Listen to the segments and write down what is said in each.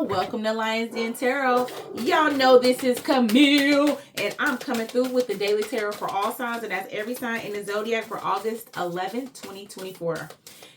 Welcome to Lions Den Tarot. Y'all know this is Camille, and I'm coming through with the Daily Tarot for all signs, and that's every sign in the zodiac for August 11th, 2024.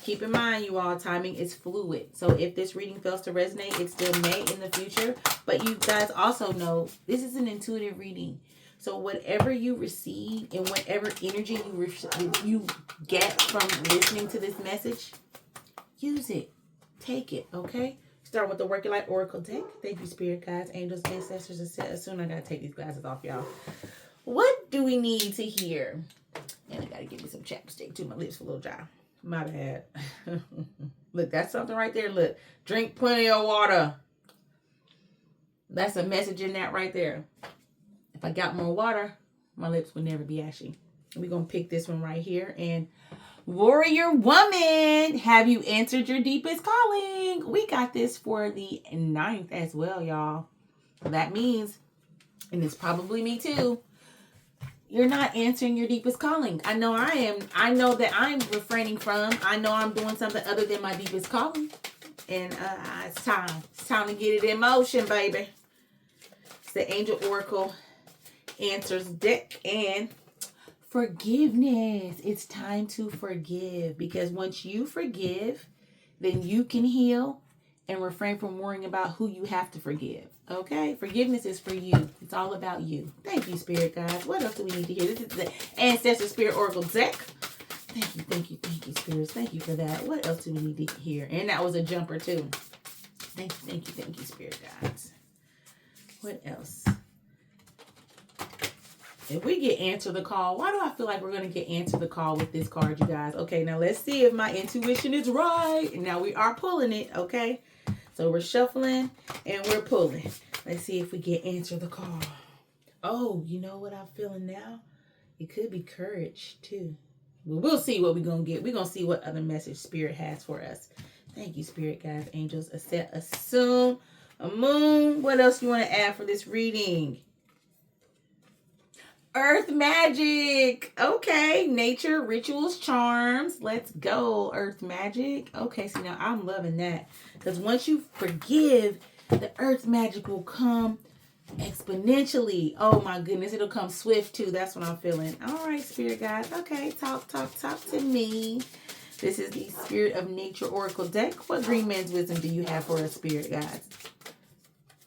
Keep in mind, you all, timing is fluid. So if this reading fails to resonate, it still may in the future. But you guys also know this is an intuitive reading. So whatever you receive and whatever energy you get from listening to this message, use it. Take it, okay? Start with the Working Light Oracle deck. Thank you, Spirit Guides, Angels, Ancestors, and soon I gotta take these glasses off, y'all. What do we need to hear? And I gotta give me some chapstick too. My lips are a little dry. My bad. Look, that's something right there. Look, drink plenty of water. That's a message in that right there. If I got more water, my lips would never be ashy. We're gonna pick this one right here. And Warrior Woman, have you answered your deepest calling? We got this for the 9th as well, y'all. That means, and it's probably me too, you're not answering your deepest calling. I know I am. I know that I'm refraining from. I know I'm doing something other than my deepest calling. And it's time. It's time to get it in motion, baby. It's the Angel Oracle Answers deck and forgiveness. It's time to forgive, because once you forgive, then you can heal and refrain from worrying about who you have to forgive. Okay? Forgiveness is for you. It's all about you. Thank you, Spirit Guides. What else do we need to hear? This is the Ancestor Spirit Oracle deck. Thank you, Spirits. Thank you for that. What else do we need to hear? And that was a jumper too. Thank you, Spirit Guides. What else? If we get Answer the Call, why do I feel like we're going to get Answer the Call with this card, you guys? Okay, now let's see if my intuition is right. And now we are pulling it, okay? So we're shuffling and we're pulling. Let's see if we get Answer the Call. Oh, you know what I'm feeling now? It could be courage, too. Well, we'll see what we're going to get. We're going to see what other message Spirit has for us. Thank you, Spirit Guides, Angels. A set, assume, a moon. What else do you want to add for this reading? Earth magic. Okay. Nature, rituals, charms. Let's go. Earth magic. Okay. See, now I'm loving that. Because once you forgive, the earth magic will come exponentially. Oh my goodness. It'll come swift too. That's what I'm feeling. All right, Spirit Guides. Okay. Talk to me. This is the Spirit of Nature Oracle deck. What green man's wisdom do you have for us, Spirit Guides?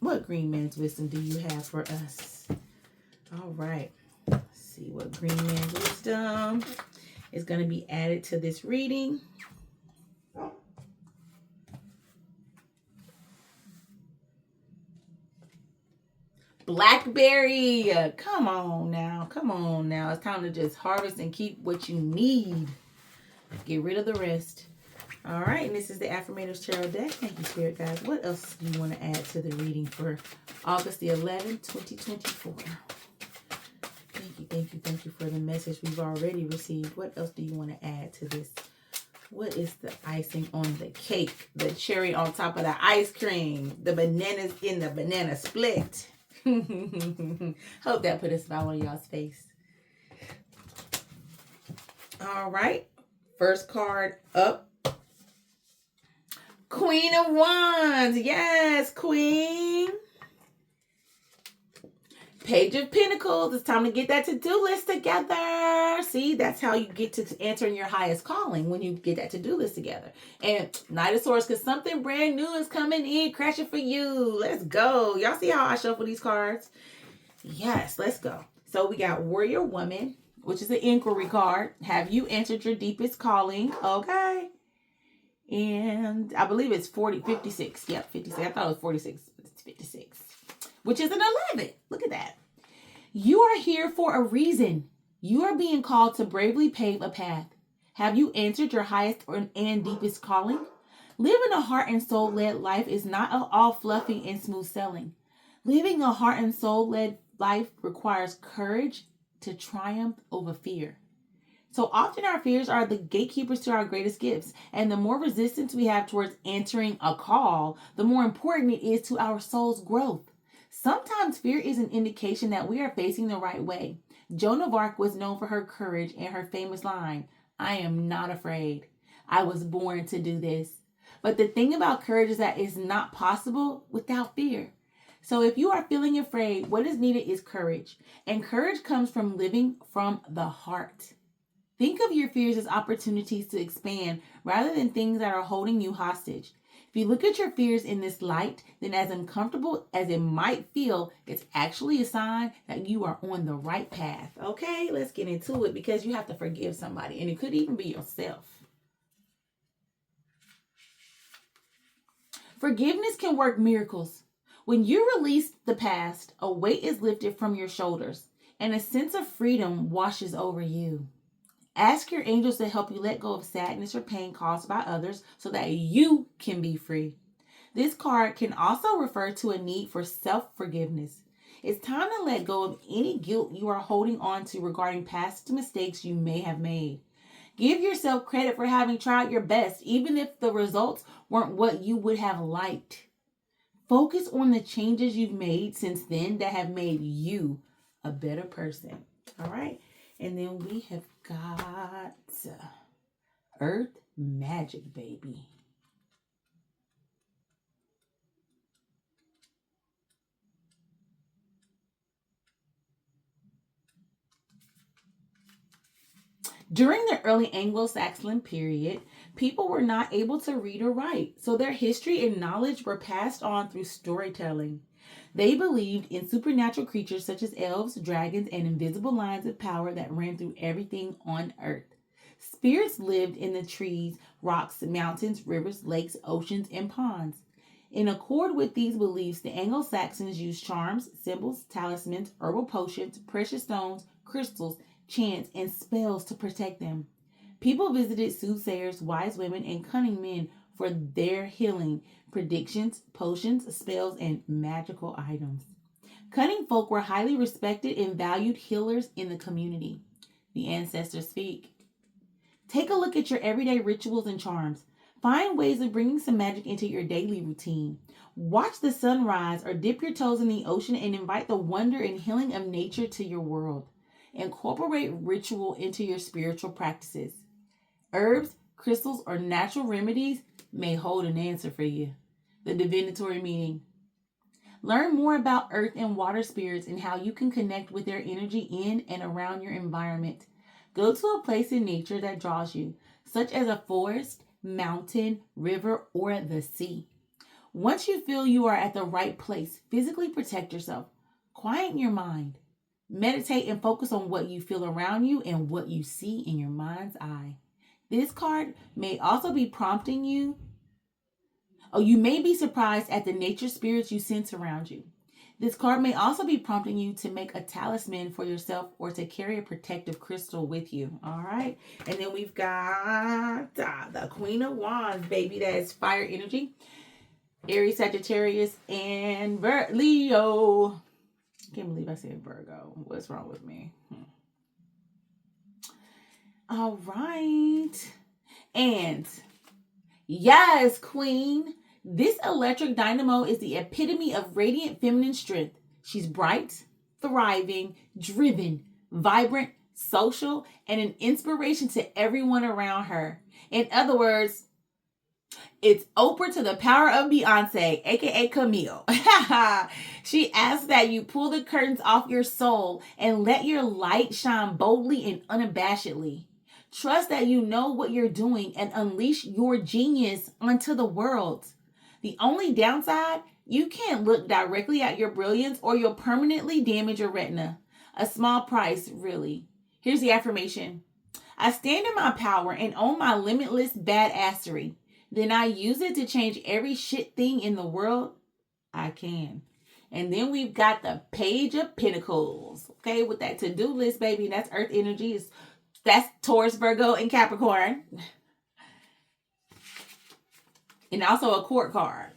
What green man's wisdom do you have for us? All right. See what green man's wisdom is going to be added to this reading. Blackberry. Come on now. It's time to just harvest and keep what you need. Get rid of the rest. All right. And this is the Affirmators Tarot deck. Thank you, Spirit Guides. What else do you want to add to the reading for August the 11th, 2024? Thank you for the message we've already received. What else do you want to add to this? What is the icing on the cake? The cherry on top of the ice cream? The bananas in the banana split? Hope that put a smile on y'all's face. All right. First card up. Queen of Wands. Yes, Queen. Page of Pentacles. It's time to get that to-do list together. See, that's how you get to answering your highest calling, when you get that to-do list together. And Knight of Swords, because something brand new is coming in, crashing for you. Let's go. Y'all see how I shuffle these cards? Yes, let's go. So we got Warrior Woman, which is an inquiry card. Have you answered your deepest calling? Okay. And I believe it's 56. Yep, 56. I thought it was 46. It's 56. Which is an 11. Look at that. You are here for a reason. You are being called to bravely pave a path. Have you answered your highest and deepest calling? Living a heart and soul led life is not all fluffy and smooth sailing. Living a heart and soul led life requires courage to triumph over fear. So often our fears are the gatekeepers to our greatest gifts. And the more resistance we have towards answering a call, the more important it is to our soul's growth. Sometimes fear is an indication that we are facing the right way. Joan of Arc was known for her courage and her famous line, "I am not afraid. I was born to do this." But the thing about courage is that it's not possible without fear. So if you are feeling afraid, what is needed is courage. And courage comes from living from the heart. Think of your fears as opportunities to expand rather than things that are holding you hostage. If you look at your fears in this light, then as uncomfortable as it might feel, it's actually a sign that you are on the right path. Okay, let's get into it because you have to forgive somebody, and it could even be yourself. Forgiveness can work miracles. When you release the past, a weight is lifted from your shoulders, and a sense of freedom washes over you. Ask your angels to help you let go of sadness or pain caused by others so that you can be free. This card can also refer to a need for self-forgiveness. It's time to let go of any guilt you are holding on to regarding past mistakes you may have made. Give yourself credit for having tried your best, even if the results weren't what you would have liked. Focus on the changes you've made since then that have made you a better person. All right? And then we have got Earth Magic, baby. During the early Anglo-Saxon period, people were not able to read or write, so their history and knowledge were passed on through storytelling. They believed in supernatural creatures such as elves, dragons, and invisible lines of power that ran through everything on earth. Spirits lived in the trees, rocks, mountains, rivers, lakes, oceans, and ponds. In accord with these beliefs, the Anglo-Saxons used charms, symbols, talismans, herbal potions, precious stones, crystals, chants, and spells to protect them. People visited soothsayers, wise women, and cunning men for their healing, predictions, potions, spells, and magical items. Cunning folk were highly respected and valued healers in the community. The ancestors speak. Take a look at your everyday rituals and charms. Find ways of bringing some magic into your daily routine. Watch the sun rise or dip your toes in the ocean and invite the wonder and healing of nature to your world. Incorporate ritual into your spiritual practices. Herbs, crystals, or natural remedies may hold an answer for you. The divinatory meaning. Learn more about earth and water spirits and how you can connect with their energy in and around your environment. Go to a place in nature that draws you, such as a forest, mountain, river, or the sea. Once you feel you are at the right place, physically protect yourself. Quiet your mind. Meditate and focus on what you feel around you and what you see in your mind's eye. This card may also be prompting you, or you may be surprised at the nature spirits you sense around you. This card may also be prompting you to make a talisman for yourself or to carry a protective crystal with you. All right. And then we've got the Queen of Wands, baby. That is fire energy. Aries, Sagittarius, and Leo. Can't believe I said Virgo. What's wrong with me? All right. And yes, Queen. This electric dynamo is the epitome of radiant feminine strength. She's bright, thriving, driven, vibrant, social, and an inspiration to everyone around her. In other words, it's Oprah to the power of Beyonce, aka Camille. She asks that you pull the curtains off your soul and let your light shine boldly and unabashedly. Trust that you know what you're doing and unleash your genius onto the world. The only downside, you can't look directly at your brilliance or you'll permanently damage your retina. A small price, really. Here's the affirmation. I stand in my power and own my limitless badassery. Then I use it to change every shit thing in the world I can. And then we've got the Page of Pentacles. Okay, with that to-do list, baby. That's Earth energy. That's Taurus, Virgo, and Capricorn. And also a court card.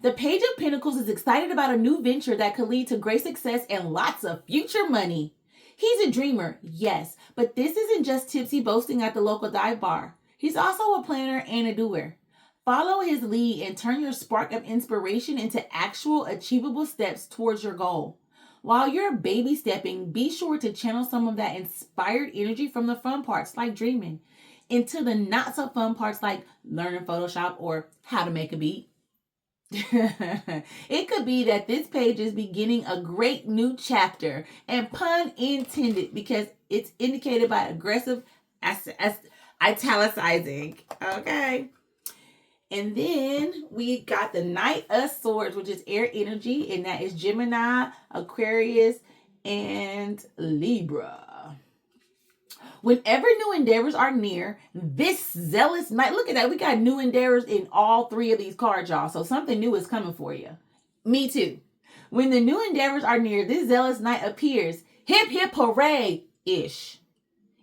The Page of Pentacles is excited about a new venture that could lead to great success and lots of future money. He's a dreamer, yes, but this isn't just tipsy boasting at the local dive bar. He's also a planner and a doer. Follow his lead and turn your spark of inspiration into actual achievable steps towards your goal. While you're baby stepping, be sure to channel some of that inspired energy from the fun parts, like dreaming. into the not so fun parts like learning Photoshop or how to make a beat. It could be that this page is beginning a great new chapter, and pun intended, because it's indicated by aggressive italicizing. Okay. And then we got the Knight of Swords, which is air energy, and that is Gemini, Aquarius, and Libra. Whenever new endeavors are near, this zealous knight, look at that, we got new endeavors in all three of these cards, y'all. So something new is coming for you. Me too. When the new endeavors are near, this zealous knight appears, hip hip hooray-ish.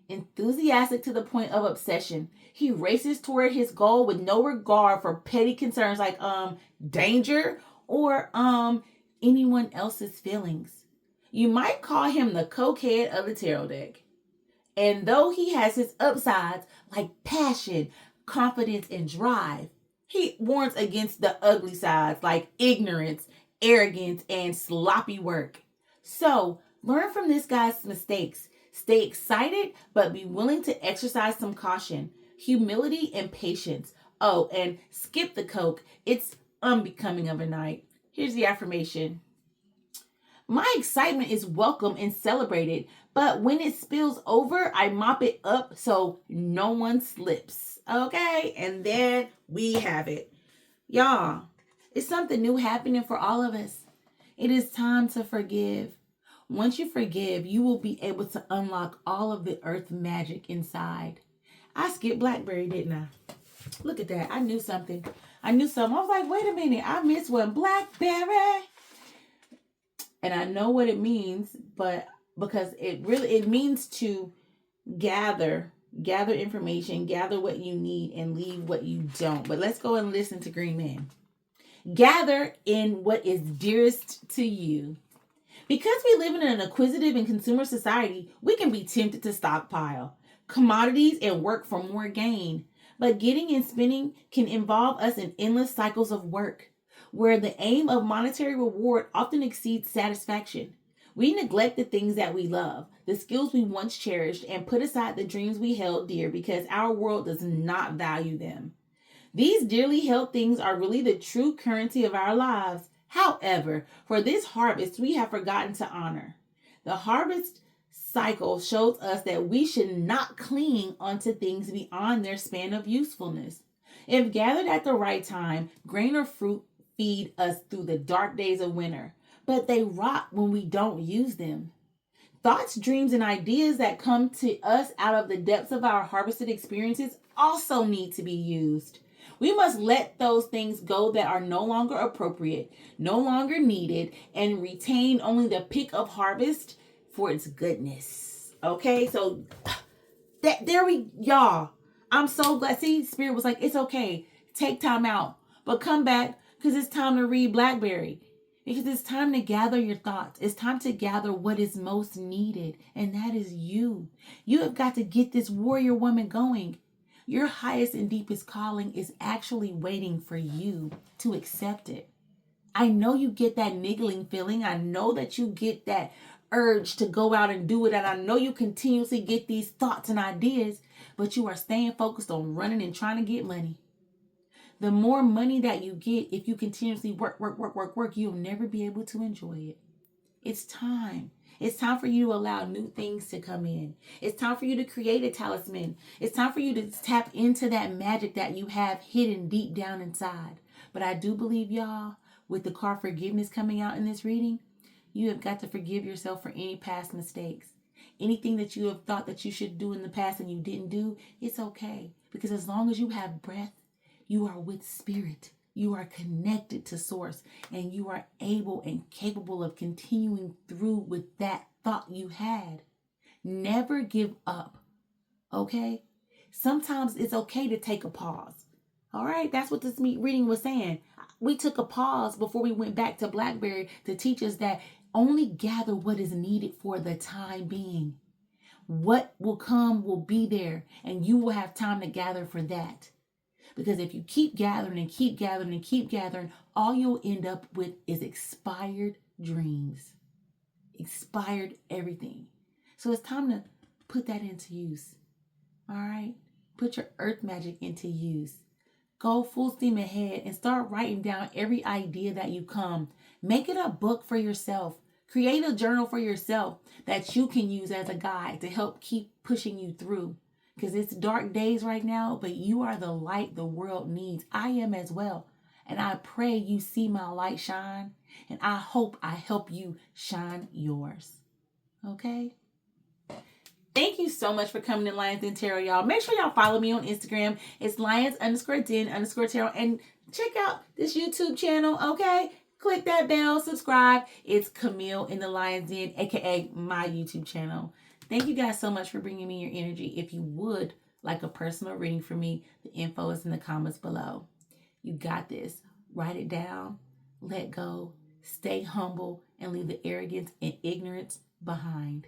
Enthusiastic to the point of obsession. He races toward his goal with no regard for petty concerns like danger or anyone else's feelings. You might call him the cokehead of the tarot deck. And though he has his upsides like passion, confidence, and drive, he warns against the ugly sides like ignorance, arrogance, and sloppy work. So learn from this guy's mistakes. Stay excited, but be willing to exercise some caution, humility, and patience. Oh, and skip the coke. It's unbecoming of a knight. Here's the affirmation. My excitement is welcome and celebrated, but when it spills over, I mop it up so no one slips. Okay? And then we have it. Y'all, it's something new happening for all of us. It is time to forgive. Once you forgive, you will be able to unlock all of the earth magic inside. I skipped Blackberry, didn't I? Look at that. I knew something. I was like, wait a minute. I missed one. Blackberry. And I know what it means, but because it means to gather information, gather what you need, and leave what you don't. But let's go and listen to Green Man. Gather in what is dearest to you. Because we live in an acquisitive and consumer society, we can be tempted to stockpile commodities and work for more gain. But getting and spending can involve us in endless cycles of work, where the aim of monetary reward often exceeds satisfaction. We neglect the things that we love, the skills we once cherished, and put aside the dreams we held dear because our world does not value them. These dearly held things are really the true currency of our lives. However, for this harvest, we have forgotten to honor. The harvest cycle shows us that we should not cling onto things beyond their span of usefulness. If gathered at the right time, grain or fruit feed us through the dark days of winter, but they rot when we don't use them. Thoughts, dreams, and ideas that come to us out of the depths of our harvested experiences also need to be used. We must let those things go that are no longer appropriate, no longer needed, and retain only the pick of harvest for its goodness. Okay, so y'all. I'm so glad. See, Spirit was like, it's okay. Take time out, but come back because it's time to read Blackberry. Because it's time to gather your thoughts. It's time to gather what is most needed, and that is you. You have got to get this warrior woman going. Your highest and deepest calling is actually waiting for you to accept it. I know you get that niggling feeling. I know that you get that urge to go out and do it. And I know you continuously get these thoughts and ideas, but you are staying focused on running and trying to get money. The more money that you get, if you continuously work, you'll never be able to enjoy it. It's time. It's time for you to allow new things to come in. It's time for you to create a talisman. It's time for you to tap into that magic that you have hidden deep down inside. But I do believe, y'all, with the card forgiveness coming out in this reading, you have got to forgive yourself for any past mistakes. Anything that you have thought that you should do in the past and you didn't do, it's okay. Because as long as you have breath, you are with spirit. You are connected to source, and you are able and capable of continuing through with that thought you had. Never give up. Okay? Sometimes it's okay to take a pause. All right? That's what this reading was saying. We took a pause before we went back to Blackberry to teach us that only gather what is needed for the time being. What will come will be there, and you will have time to gather for that. Because if you keep gathering and keep gathering and keep gathering, all you'll end up with is expired dreams. Expired everything. So it's time to put that into use. All right? Put your earth magic into use. Go full steam ahead and start writing down every idea that you come. Make it a book for yourself. Create a journal for yourself that you can use as a guide to help keep pushing you through. Because it's dark days right now, but you are the light the world needs. I am as well. And I pray you see my light shine. And I hope I help you shine yours. Okay? Thank you so much for coming to Lions Den Tarot, y'all. Make sure y'all follow me on Instagram. It's Lions_Den_Tarot. And check out this YouTube channel, okay? Click that bell, subscribe. It's Camille in the Lions Den, aka my YouTube channel. Thank you guys so much for bringing me your energy. If you would like a personal reading from me, the info is in the comments below. You got this. Write it down, let go, stay humble, and leave the arrogance and ignorance behind.